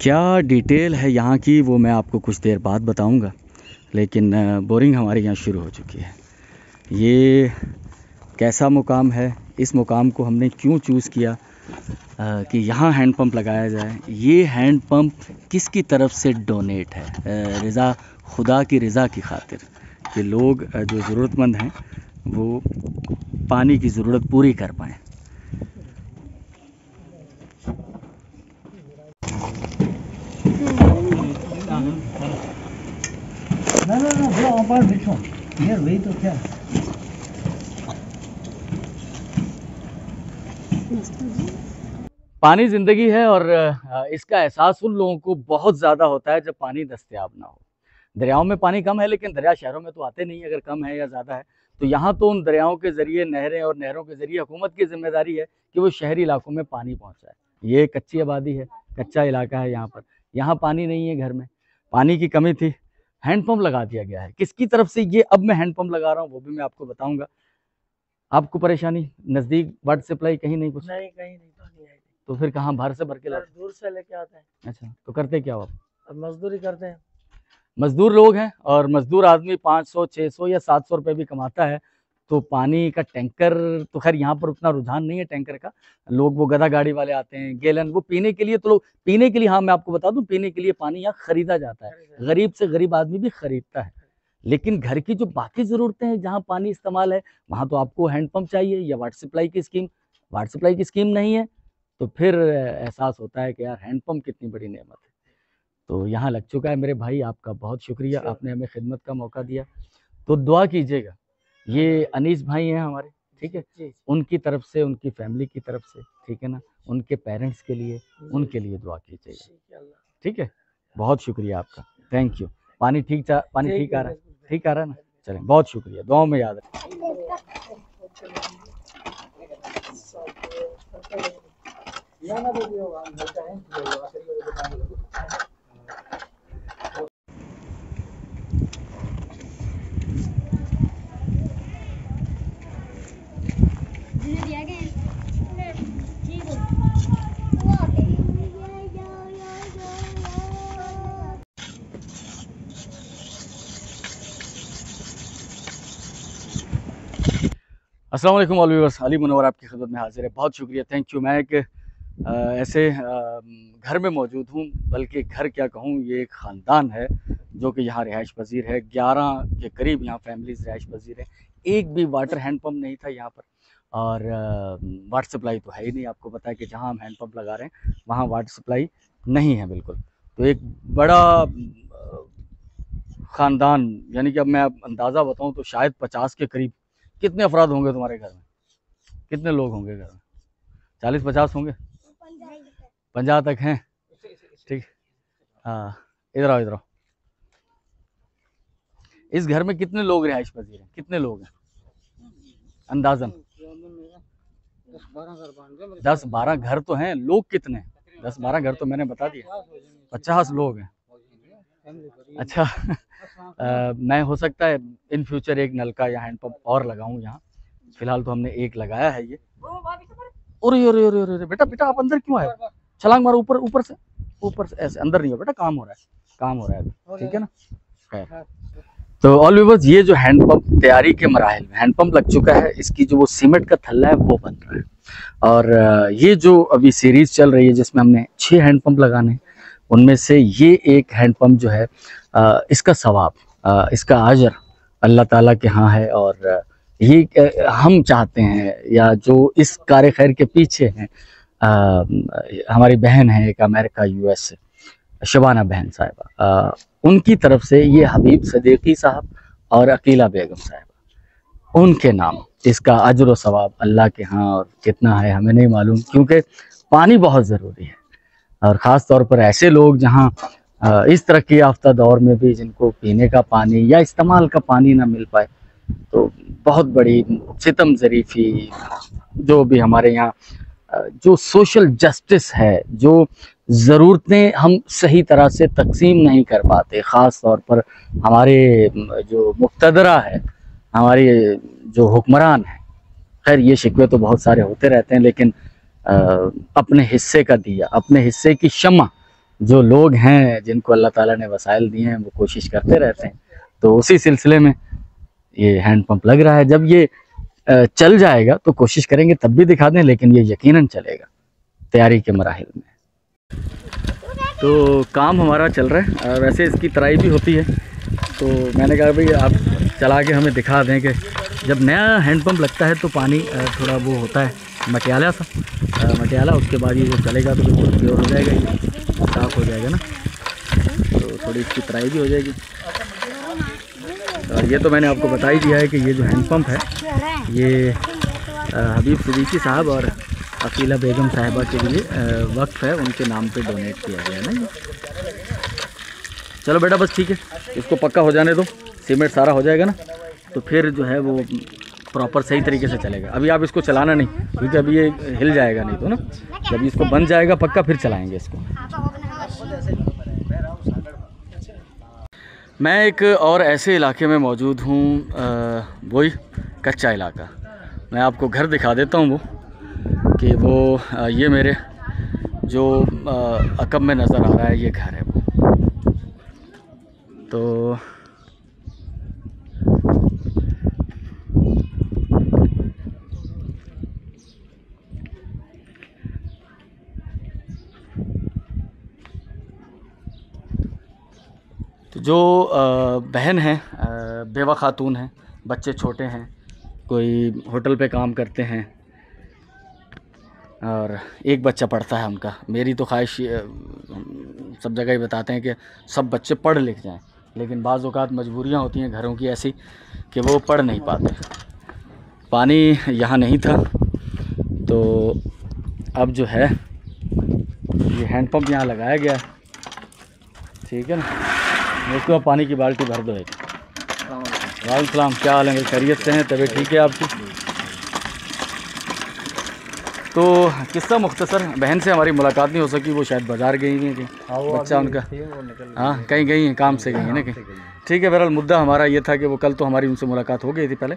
क्या डिटेल है यहाँ की वो मैं आपको कुछ देर बाद बताऊँगा, लेकिन बोरिंग हमारे यहाँ शुरू हो चुकी है। ये कैसा मुकाम है, इस मुकाम को हमने क्यों चूज़ किया कि यहाँ हैंडपम्प लगाया जाए। ये हैंडपम्प किसकी तरफ से डोनेट है? रज़ा, खुदा की रज़ा की खातिर कि लोग जो ज़रूरतमंद हैं वो पानी की ज़रूरत पूरी कर पाएँ। वही तो क्या पानी ज़िंदगी है और इसका एहसास उन लोगों को बहुत ज़्यादा होता है जब पानी दस्तयाब ना हो। दरियाओं में पानी कम है, लेकिन दरिया शहरों में तो आते नहीं। अगर कम है या ज़्यादा है तो यहाँ तो उन दरियाओं के ज़रिए नहरें और नहरों के ज़रिए हुकूमत की ज़िम्मेदारी है कि वो शहरी इलाकों में पानी पहुँचाए। ये कच्ची आबादी है, कच्चा इलाका है यहाँ पर। यहाँ पानी नहीं है, घर में पानी की कमी थी, हैंडपम्प लगा दिया गया है। किसकी तरफ से ये अब मैं हैंडपम्प लगा रहा हूँ वो भी मैं आपको बताऊँगा। आपको परेशानी नज़दीक वाटर सप्लाई कहीं नहीं, कुछ नहीं, कहीं नहीं, पानी है तो फिर कहाँ बाहर से भर के लाते? दूर से लेके आते हैं। अच्छा, तो करते क्या हो आप? अब मजदूरी करते हैं। मजदूर लोग हैं और मजदूर आदमी 500, 600 या 700 रुपये भी कमाता है। तो पानी का टैंकर तो खैर यहाँ पर उतना रुझान नहीं है टैंकर का। लोग वो गधा गाड़ी वाले आते हैं, गैलन, वो पीने के लिए। तो लोग पीने के लिए, हाँ मैं आपको बता दूं, पीने के लिए पानी यहाँ खरीदा जाता है। गरीब से गरीब आदमी भी खरीदता है। लेकिन घर की जो बाकी ज़रूरतें हैं, जहाँ पानी इस्तेमाल है, वहाँ तो आपको हैंडपम्प चाहिए या वाटर सप्लाई की स्कीम। वाटर सप्लाई की स्कीम नहीं है तो फिर एहसास होता है कि यार हैंडपम्प कितनी बड़ी नेमत है। तो यहाँ लग चुका है मेरे भाई, आपका बहुत शुक्रिया, आपने हमें खिदमत का मौका दिया। तो दुआ कीजिएगा, ये अनीस भाई हैं हमारे, ठीक है, उनकी तरफ से, उनकी फैमिली की तरफ से, ठीक है ना, उनके पेरेंट्स के लिए, उनके लिए दुआ कीजिएगा, ठीक है। बहुत शुक्रिया आपका, थैंक यू। पानी ठीक आ रहा है? ठीक आ रहा है ना? चलें, बहुत शुक्रिया, दुआओं में याद रखें। अस्सलाम वालेकुम ऑल व्यूअर्स, अली मुनव्वर आपकी खिदमत में हाजिर है। बहुत शुक्रिया, थैंक यू। मैं एक ऐसे घर में मौजूद हूँ, बल्कि घर क्या कहूँ, ये एक ख़ानदान है जो कि यहाँ रिहाइश पजीर है। 11 के करीब यहाँ फैमिलीज़ रिहाइश पजीर है। एक भी वाटर हैंडपम्प नहीं था यहाँ पर, और वाटर सप्लाई तो है ही नहीं। आपको पता है कि जहाँ हम हैंडपम्प लगा रहे हैं वहाँ वाटर सप्लाई नहीं है बिल्कुल। तो एक बड़ा ख़ानदान, यानी कि अब मैं अंदाज़ा बताऊँ तो शायद 50 के करीब। कितने अफराद होंगे तुम्हारे घर में? कितने लोग होंगे घर में? 40-50 होंगे, 50 तक हैं, ठीक। हाँ, इधर आओ, इधर आओ। इस घर में कितने लोग रिहाइश पजीर हैं? कितने लोग हैं अंदाजन? 10-12 घर तो हैं। लोग कितने? 10-12 घर तो मैंने बता दिया, 50 लोग हैं। अच्छा मैं हो सकता है इन फ्यूचर एक नलका या हैंडपम्प और लगाऊं यहाँ। फिलहाल तो हमने एक लगाया है ये। अरे बेटा आप अंदर क्यों आए? छलांग मारो ऊपर, ऊपर से ऐसे। अंदर नहीं हो बेटा, काम हो रहा है, ठीक है ना। खैर, तो ऑल व्यूअर्स, ये जो हैंडपम्प तैयारी के मराहिल में हैंडपम्प लग चुका है, इसकी जो वो सीमेंट का थल्ला है वो बन रहा है। और ये जो अभी सीरीज चल रही है जिसमें हमने 6 हैंडपम्प लगाने हैं, उनमें से ये एक हैंडपम्प जो है, इसका सवाब, इसका अजर अल्लाह ताला के यहाँ है। और ये हम चाहते हैं, या जो इस कार खैर के पीछे हैं, हमारी बहन है एक अमेरिका US से, शबाना बहन साहिबा, उनकी तरफ से ये हबीब सदीकी साहब और अकीला बेगम साहिबा, उनके नाम इसका अजर व सवाब अल्लाह के यहाँ, और कितना है हमें नहीं मालूम, क्योंकि पानी बहुत ज़रूरी है। और ख़ास तौर पर ऐसे लोग जहाँ इस तरक्की याफ्ता दौर में भी जिनको पीने का पानी या इस्तेमाल का पानी ना मिल पाए, तो बहुत बड़ी सितम ज़रीफ़ी, जो भी हमारे यहाँ जो सोशल जस्टिस है, जो ज़रूरतें हम सही तरह से तकसीम नहीं कर पाते, ख़ास तौर पर हमारे जो मुक़्तदरा है, हमारे जो हुक्मरान हैं। खैर ये शिकवे तो बहुत सारे होते रहते हैं, लेकिन अपने हिस्से का दिया, अपने हिस्से की शम्मा जो लोग हैं जिनको अल्लाह ताला ने वसाइल दिए हैं वो कोशिश करते रहते हैं। तो उसी सिलसिले में ये हैंडपम्प लग रहा है। जब ये चल जाएगा तो कोशिश करेंगे तब भी दिखा दें, लेकिन ये यकीनन चलेगा, तैयारी के मराहिल में। तो काम हमारा चल रहा है। वैसे इसकी तराई भी होती है, तो मैंने कहा भाई आप चला के हमें दिखा दें कि जब नया हैंडपम्प लगता है तो पानी थोड़ा वो होता है मटियाला सा, मटियाला। उसके बाद ये जो चलेगा तो बिल्कुल प्योर हो जाएगा, ये साफ़ हो जाएगा ना, तो थोड़ी इसकी तराई भी हो जाएगी। और ये तो मैंने आपको बता ही दिया है कि ये जो हैंडपम्प है ये हबीब सिद्दीकी साहब और अकीला बेगम साहिबा के लिए वक्फ है, उनके नाम पे डोनेट किया गया है ना ये। चलो बेटा बस ठीक है, इसको पक्का हो जाने दो, सीमेंट सारा हो जाएगा ना तो फिर जो है वो प्रॉपर सही तरीके से चलेगा। अभी आप इसको चलाना नहीं, क्योंकि अभी ये हिल जाएगा नहीं तो ना, जब इसको बन जाएगा पक्का फिर चलाएंगे इसको। मैं एक और ऐसे इलाके में मौजूद हूँ, वही कच्चा इलाका। मैं आपको घर दिखा देता हूँ वो कि वो ये मेरे जो अकब में नज़र आ रहा है ये घर है वो। तो जो बहन है, बेवा खातून है, बच्चे छोटे हैं, कोई होटल पे काम करते हैं और एक बच्चा पढ़ता है उनका। मेरी तो ख्वाहिश सब जगह ही बताते हैं कि सब बच्चे पढ़ लिख जाएं, लेकिन बाज़ औक़ात मजबूरियां होती हैं घरों की ऐसी कि वो पढ़ नहीं पाते। पानी यहाँ नहीं था तो अब जो है ये हैंडपम्प यहाँ लगाया गया, ठीक है ना। उसके बाद पानी की बाल्टी भर दो एक। वालेकुम सलाम, क्या हाल है? खैरियत से हैं? तबीयत ठीक है आपकी? तो किस्सा मुख्तसर, बहन से हमारी मुलाकात नहीं हो सकी, वो शायद बाज़ार गई हुई थी, बच्चा उनका हाँ कहीं गई हैं, काम से गई हैं ना कहीं। ठीक है, बहरहाल मुद्दा हमारा ये था कि वो कल तो हमारी उनसे मुलाकात हो गई थी पहले,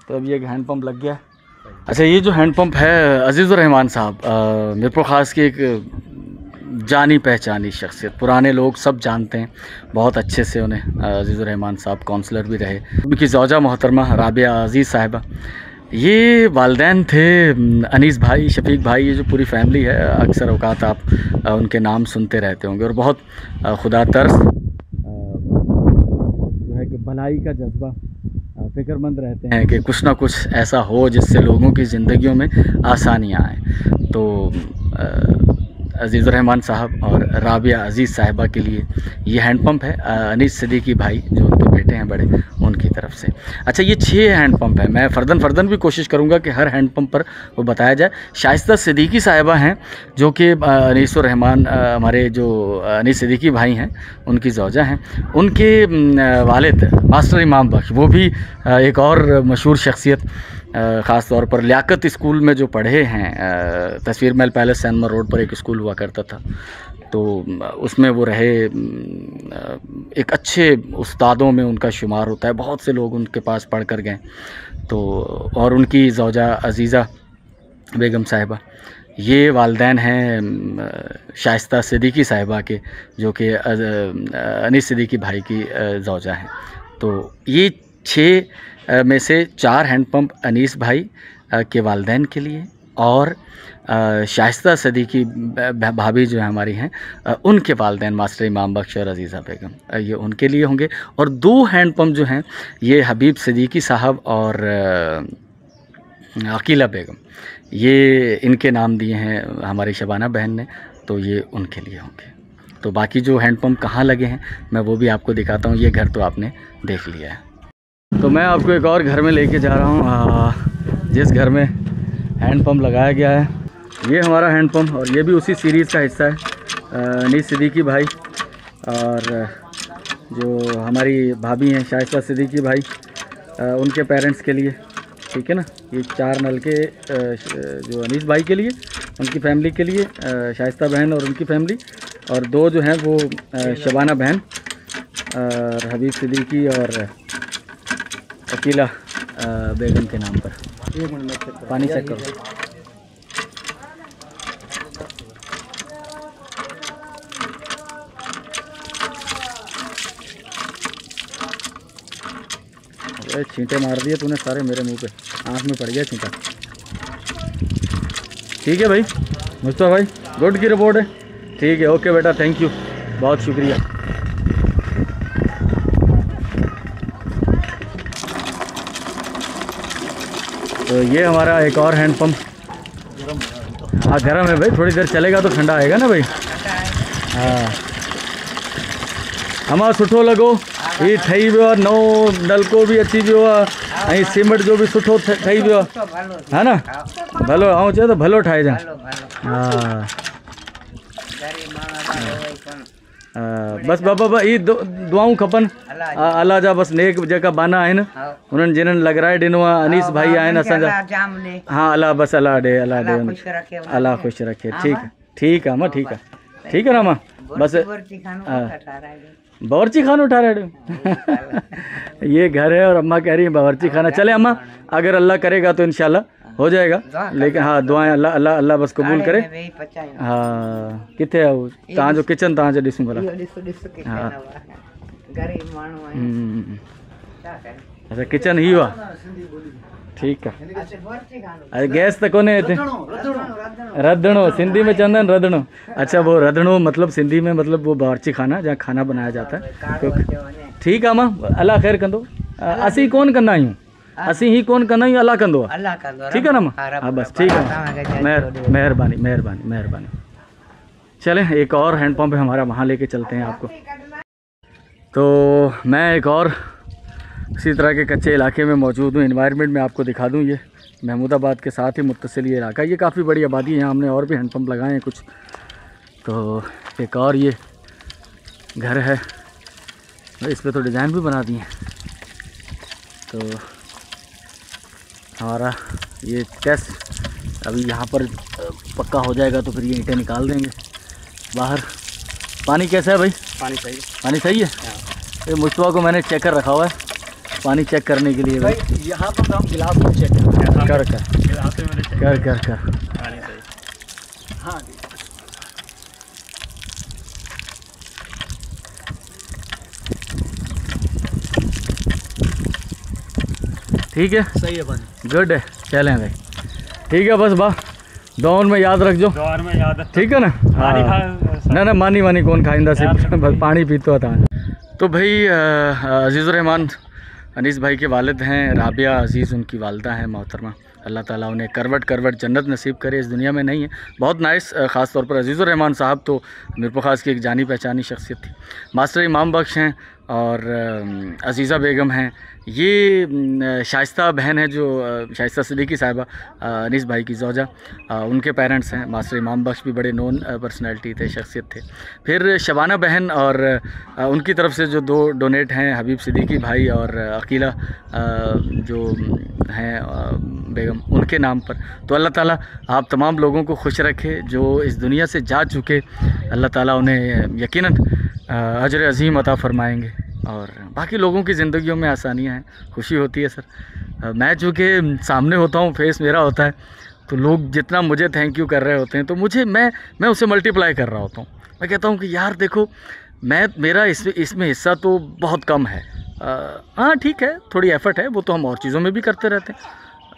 तो अब ये हैंडपम्प लग गया। अच्छा, ये जो हैंडपम्प है अज़ीज़ुर-रहमान साहब मीरपुर ख़ास की एक जानी पहचानी शख्सियत, पुराने लोग सब जानते हैं बहुत अच्छे से उन्हें। अज़ीज़ुर-रहमान साहब काउंसलर भी रहे। उनकी ज़ौजा मोहतरमा राबिया अज़ीज़ साहिबा, ये वालिदैन थे अनीस भाई, शफीक भाई, ये जो पूरी फैमिली है अक्सर औकात आप उनके नाम सुनते रहते होंगे। और बहुत खुदा तर्स जो है कि भलाई का जज्बा, फ़िक्रमंद रहते हैं कि कुछ ना कुछ ऐसा हो जिससे लोगों की ज़िंदगियों में आसानियाँ आएँ। तो अज़ीज़ुर-रहमान साहब और राबिया अज़ीज़ साहिबा के लिए ये हैंडपम्प है अनीस सिद्दीकी भाई जो उनके बेटे हैं बड़े, उनकी तरफ से। अच्छा, ये 6 हैंडपम्प है। मैं फ़र्दन भी कोशिश करूँगा कि हर हैंडपम्प पर वो बताया जाए। शाइस्ता सिद्दीकी साहिबा हैं जो कि अनीसुर-रहमान हमारे जो अनीस सिद्दीकी भाई हैं उनकी ज़ौजा हैं। उनके वालिद मास्टर इमाम बख्श, वो भी एक और मशहूर शख्सियत, ख़ास तौर पर लियाकत स्कूल में जो पढ़े हैं, तस्वीर महल पैलेस सैनमा रोड पर एक स्कूल हुआ करता था, तो उसमें वो रहे। एक अच्छे उस्तादों में उनका शुमार होता है, बहुत से लोग उनके पास पढ़ कर गए। तो और उनकी ज़ौजा अज़ीज़ा बेगम साहिबा, ये वालिदैन हैं शाइस्ता सिद्दीकी साहिबा के, जो कि अनीस सिद्दीकी भाई की ज़ौजा हैं। तो ये 6 में से 4 हैंडपम्प अनीस भाई के वालिदैन के लिए और शाइस्ता सिद्दीकी भाभी जो हमारी हैं उनके वालिदैन मास्टर इमाम बख्श और अज़ीज़ा बेगम, ये उनके लिए होंगे। और 2 हैंडपम्प जो हैं ये हबीब सिद्दीकी साहब और अकीला बेगम, ये इनके नाम दिए हैं हमारी शबाना बहन ने, तो ये उनके लिए होंगे। तो बाकी जो हैंडपम्प कहाँ लगे हैं मैं वो भी आपको दिखाता हूँ। ये घर तो आपने देख लिया है, तो मैं आपको एक और घर में लेके जा रहा हूँ जिस घर में हैंडपम्प लगाया गया है। ये हमारा हैंडपम्प, और ये भी उसी सीरीज़ का हिस्सा है। अनीस सिद्दीकी भाई और जो हमारी भाभी हैं शाइस्ता सिद्दीकी भाई, उनके पेरेंट्स के लिए, ठीक है ना। ये 4 नलके जो अनीस भाई के लिए, उनकी फैमिली के लिए, शाइस्ता बहन और उनकी फैमिली, और 2 जो हैं वो शबाना बहन और हबीब सिद्दीकी और अकीला बेगम के नाम पर। पानी चेक करो। अरे छींटे मार दिए तूने सारे मेरे मुंह पे, आँख में पड़ गया छींटा। ठीक है भाई मुस्तफा भाई, गुड की रिपोर्ट है। ठीक है, ओके बेटा, थैंक यू, बहुत शुक्रिया। तो ये हमारा एक और हैंड पंप। हाँ गर्म है भाई, थोड़ी देर चलेगा तो ठंडा आएगा ना भाई। हाँ हमारा सुठो लगो, ये ठही वियो आहे, नओं नलको भी अची वियो आहे, ऐं सीमेंट जो भी सुठो ठही वियो आहे, है ना। भलो ऐं चयो त भलो ठाहिजां। हाँ बस बाबा ये दुआऊं खपन अल्लाह जा, बस नेक जेका बाना आहिनि उन्हनि जिन्हनि लॻराए ॾिनो आहे। अनीस भाई आहिनि असांजा। हाँ अल्लाह बस अल्लाह ॾे, अल्लाह ॾे, अल्लाह ख़ुशि रखे। ठीक है मां, ठीक है ना मां, बस बावर्ची खाना उठा रहे हो। ये घर है और अम्मा कह रही है बावर्ची खाना। चले अम्मा, अगर अल्लाह करेगा तो इंशाल्लाह हो जाएगा, लेकिन हाँ दुआएं अल्लाह अल्लाह अल्लाह बस कबूल करे। हाँ किथे है वो तव्हां जो किचन, तव्हां जो ॾिसूं भला। हाँ अच्छा किचन ही हुआ, ठीक है। अरे गैस तो कोने हिते, रधणो सिंधी में चंदन रधणो। अच्छा वो रधणो मतलब सिंधी में मतलब वो बावर्ची खाना जहाँ खाना बनाया जाता है। ठीक है मां, अल्लाह खैर कंदो। असी कौन कंदा आहियूं, असी ही कौन कंदा आहियूं, अल्लाह कंदो आहे। ठीक है ना मां, हाँ बस ठीक है, मेहरबानी मेहरबानी मेहरबानी। चलें एक और हैंड पंप है हमारा, वहाँ लेके चलते हैं आपको। तो मैं एक और इसी तरह के कच्चे इलाके में मौजूद हूँ, इन्वायरमेंट में आपको दिखा दूँ। ये महमूदाबाद के साथ ही मुत्तसिल ये इलाका, ये काफ़ी बड़ी आबादी है, यहाँ हमने और भी हैंडपम्प लगाए हैं कुछ। तो एक और ये घर है, इस पर तो डिज़ाइन भी बना दिए हैं। तो हमारा ये टेस्ट अभी यहाँ पर पक्का हो जाएगा तो फिर ये ईंटें निकाल देंगे बाहर। पानी कैसा है भाई? पानी सही है, पानी सही है। ये मुस्तफा को मैंने चेक कर रखा हुआ है पानी चेक करने के लिए भाई। यहाँ पर हम गिलास में चेक कर कर पानी सही। हाँ ठीक है, सही है पानी, गुड है। चलें भाई, ठीक है बस बा दौन में याद रखजो, दौर में याद, ठीक है ना। हाँ ना मानी वानी कौन खाइंदा सिर्फ बस पानी पीतो था। तो भाई अजीज़ुर रहमान अनीस भाई के वालिद हैं, राबिया अज़ीज़ उनकी वालदा हैं मोहतरमा। अल्लाह ताला उन्हें करवट जन्नत नसीब करे, इस दुनिया में नहीं है। बहुत नाइस, ख़ास तौर पर अजीज़ुर रहमान साहब तो मीरपुर की एक जानी पहचानी शख्सियत थी। मास्टर इमाम बख्श हैं और अजीज़ा बेगम हैं। ये शाइस्ता बहन है जो शाइस्ता सिद्दीकी साहिबा अनीस भाई की ज़ौजा, उनके पेरेंट्स हैं। मास्टर इमाम बख्श भी बड़े नोन पर्सनैलिटी थे, शख्सियत थे। फिर शबाना बहन और उनकी तरफ से जो 2 डोनेट हैं, हबीब सिद्दीकी भाई और अकीला जो हैं बेगम, उनके नाम पर। तो अल्लाह ताला आप तमाम लोगों को खुश रखे जो इस दुनिया से जा चुके। अल्लाह ताला उन्हें यकीनन अजर अज़ीम अता फ़रमाएँगे और बाकी लोगों की ज़िंदगियों में आसानियाँ हैं, खुशी होती है सर। मैं चूँकि सामने होता हूँ, फेस मेरा होता है, तो लोग जितना मुझे थैंक यू कर रहे होते हैं तो मुझे मैं उसे मल्टीप्लाई कर रहा होता हूँ। मैं कहता हूँ कि यार देखो मेरा इसमें हिस्सा तो बहुत कम है। हाँ ठीक है, थोड़ी एफ़र्ट है, वो तो हम और चीज़ों में भी करते रहते हैं,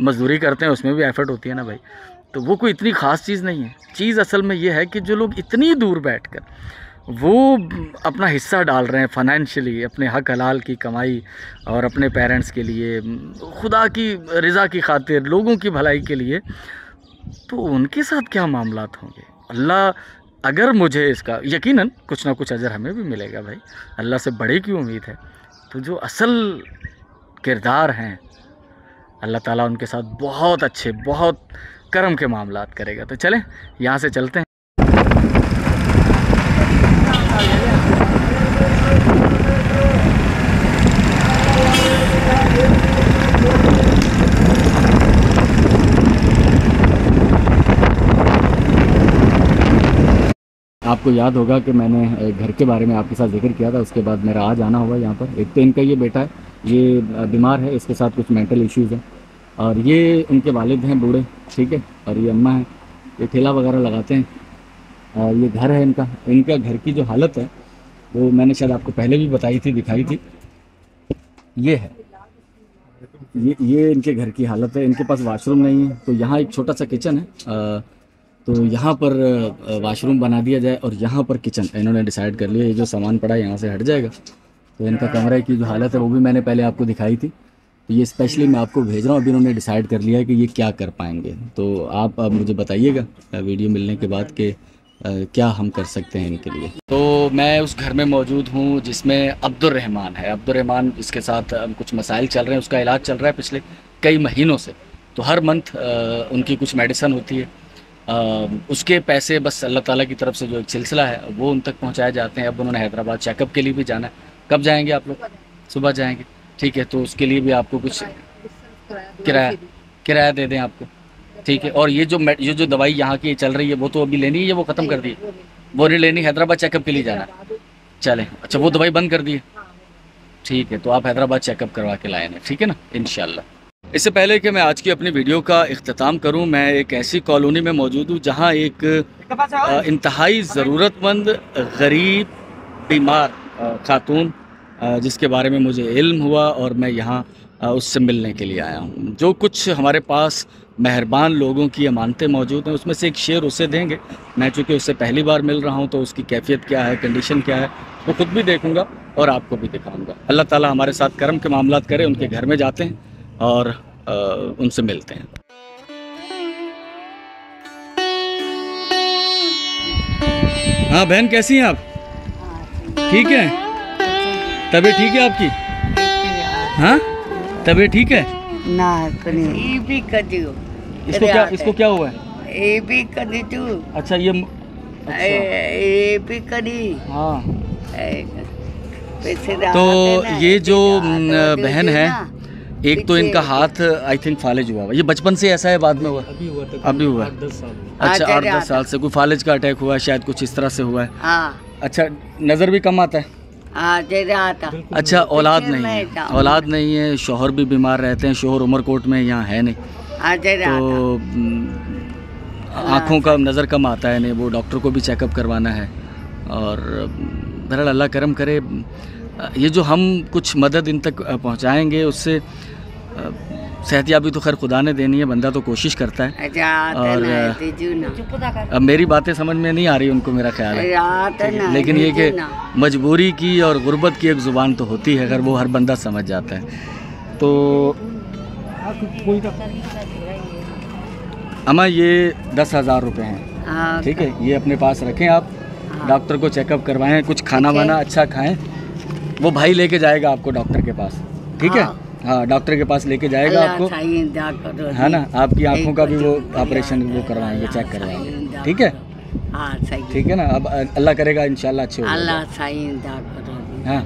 मज़दूरी करते हैं उसमें भी एफ़र्ट होती है ना भाई। तो वो कोई इतनी ख़ास चीज़ नहीं है। चीज़ असल में ये है कि जो लोग इतनी दूर बैठकर वो अपना हिस्सा डाल रहे हैं फाइनेंशियली, अपने हक हलाल की कमाई और अपने पेरेंट्स के लिए, खुदा की रज़ा की खातिर, लोगों की भलाई के लिए, तो उनके साथ क्या मामलात होंगे। अल्लाह अगर मुझे इसका यकीनन कुछ ना कुछ अजर हमें भी मिलेगा भाई, अल्लाह से बड़े की उम्मीद है। तो जो असल किरदार हैं अल्लाह ताला उनके साथ बहुत अच्छे, बहुत करम के मामलात करेगा। तो चलें यहाँ से चलते हैं। आपको याद होगा कि मैंने घर के बारे में आपके साथ जिक्र किया था, उसके बाद मेरा आज आना हुआ यहाँ पर। एक तो इनका ये बेटा है, ये बीमार है, इसके साथ कुछ मेंटल इश्यूज़ हैं, और ये इनके वालिद हैं बूढ़े, ठीक है, और ये अम्मा हैं, ये ठेला वगैरह लगाते हैं। और ये घर है इनका घर की जो हालत है वो मैंने शायद आपको पहले भी बताई थी, दिखाई थी। ये है ये इनके घर की हालत है। इनके पास वॉशरूम नहीं है, तो यहाँ एक छोटा सा किचन है, तो यहाँ पर वॉशरूम बना दिया जाए और यहाँ पर किचन इन्होंने डिसाइड कर लिया। ये जो सामान पड़ा है यहाँ से हट जाएगा। तो इनका कमरे की जो हालत है वो भी मैंने पहले आपको दिखाई थी। तो ये स्पेशली मैं आपको भेज रहा हूँ। अभी इन्होंने डिसाइड कर लिया है कि ये क्या कर पाएंगे। तो आप अब मुझे बताइएगा वीडियो मिलने के बाद कि क्या हम कर सकते हैं इनके लिए। तो मैं उस घर में मौजूद हूँ जिसमें अब्दुर्रहमान है। अब्दुर्रहमान इसके साथ कुछ मसाइल चल रहे हैं, उसका इलाज चल रहा है पिछले कई महीनों से। तो हर मंथ उनकी कुछ मेडिसिन होती है, उसके पैसे बस अल्लाह ताला की तरफ से जो एक सिलसिला है वो उन तक पहुँचाए जाते हैं। अब उन्होंने हैदराबाद चेकअप के लिए भी जाना है। कब जाएंगे आप लोग? सुबह जाएंगे, ठीक है। तो उसके लिए भी आपको कुछ किराया दे दें आपको, ठीक है। और ये जो दवाई यहाँ की चल रही है वो तो अभी लेनी है या वो ख़त्म कर दी? वो नहीं लेनी, हैदराबाद चेकअप के लिए जाना है। चलें, अच्छा वो दवाई बंद कर दी है, ठीक है। तो आप हैदराबाद चेकअप करवा के लाए हैं, ठीक है ना, इंशाल्लाह। इससे पहले कि मैं आज की अपनी वीडियो का इख्तिताम करूं, मैं एक ऐसी कॉलोनी में मौजूद हूं जहां एक इंतहाई ज़रूरतमंद गरीब बीमार खातून जिसके बारे में मुझे इल्म हुआ और मैं यहाँ उससे मिलने के लिए आया हूँ। जो कुछ हमारे पास मेहरबान लोगों की अमानतें मौजूद हैं उसमें से एक शेयर उसे देंगे। मैं चूँकि उससे पहली बार मिल रहा हूँ तो उसकी कैफियत क्या है, कंडीशन क्या है, वो खुद भी देखूँगा और आपको भी दिखाऊँगा। अल्लाह ताला हमारे साथ करम के मामलात करे। उनके घर में जाते हैं और उनसे मिलते हैं। हाँ बहन, कैसी हैं आप? ठीक है, तबीयत ठीक है आपकी? हाँ, तबीयत ठीक है ना? ये भी कर दियो। इसको क्या हुआ है? ये भी कर दी तू। अच्छा ये भी करी। हाँ, तो ये जो बहन है, एक तो इनका हाथ आई थिंक फालिज हुआ हुआ। ये बचपन से ऐसा है, बाद में हुआ? अभी हुआ। अच्छा, 8-10 साल से कोई फालिज का अटैक हुआ है शायद, कुछ इस तरह से हुआ है। अच्छा, नज़र भी कम आता है? अच्छा, औलाद नहीं है? औलाद नहीं है, शोहर भी बीमार रहते हैं। शोहर उमरकोट में यहाँ है नहीं, तो आँखों का नज़र कम आता है नहीं, वो डॉक्टर को भी चेकअप करवाना है। और बहरहाल अल्लाह करम करे, ये जो हम कुछ मदद इन तक पहुँचाएँगे उससे सेहतयाबी तो खैर खुदा ने देनी है, बंदा तो कोशिश करता है। और अब मेरी बातें समझ में नहीं आ रही उनको, मेरा ख्याल है, लेकिन ये कि मजबूरी की और गुर्बत की एक ज़ुबान तो होती है, अगर वो हर बंदा समझ जाता है। तो अम्मा ये 10,000 रुपये हैं, ठीक है, ये अपने पास रखें आप। डॉक्टर को चेकअप करवाएं, कुछ खाना वाना अच्छा खाएं। वो भाई लेके जाएगा आपको डॉक्टर के पास, ठीक है? हाँ, डॉक्टर के पास लेके जाएगा आपको, है ना। आपकी आंखों का भी वो ऑपरेशन वो करवाएंगे, चेक करवाएंगे, ठीक है? ठीक है ना। अब अल्लाह करेगा इंशाल्लाह अच्छे होगा। हाँ,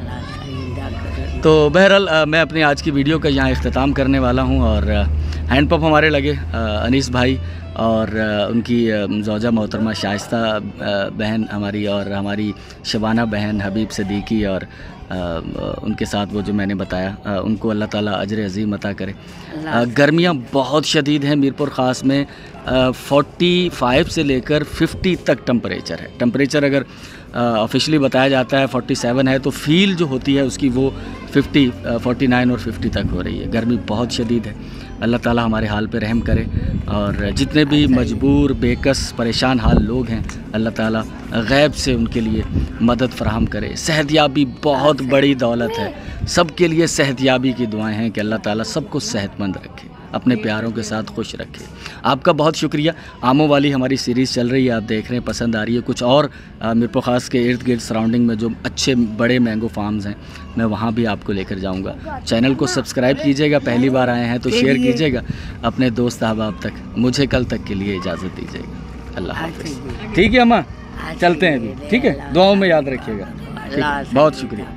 तो बहरहाल मैं अपनी आज की वीडियो का यहाँ इख्तिताम करने वाला हूँ। और हैंड पंप हमारे लगे अनीस भाई और उनकी ज़ौजा मोहतरमा शाइस्ता बहन हमारी, और हमारी शबाना बहन हबीब सिद्दीकी, और उनके साथ वो जो मैंने बताया, उनको अल्लाह ताला अजर अज़ीम अता करे। गर्मियाँ बहुत शदीद हैं मीरपुर ख़ास में, 45 से लेकर 50 तक टेम्परेचर है। टेम्परेचर अगर ऑफिशियली बताया जाता है 47 है, तो फील जो होती है उसकी वो 50, 49 और 50 तक हो रही है। गर्मी बहुत शदीद है। अल्लाह ताला हमारे हाल पे रहम करे, और जितने भी मजबूर, बेकस, परेशान हाल लोग हैं, अल्लाह ताला गैब से उनके लिए मदद फराहम करे। सेहतयाबी बहुत बड़ी दौलत है, सबके लिए सेहतयाबी की दुआएं हैं कि अल्लाह ताला सबको सेहतमंद रखे, अपने प्यारों के साथ खुश रखे। आपका बहुत शुक्रिया। आमों वाली हमारी सीरीज़ चल रही है, आप देख रहे हैं, पसंद आ रही है। कुछ और मीरपुर ख़ास के इर्द गिर्द सराउंडिंग में जो अच्छे बड़े मैंगो फार्म्स हैं, मैं वहाँ भी आपको लेकर जाऊँगा। चैनल को सब्सक्राइब कीजिएगा, पहली बार आए हैं तो शेयर कीजिएगा अपने दोस्त अहबाब तक। मुझे कल तक के लिए इजाज़त दीजिएगा। अल्लाह हाफ़िज़। ठीक है अम्मा, चलते हैं अभी, ठीक है? दुआओं में याद रखिएगा। बहुत शुक्रिया।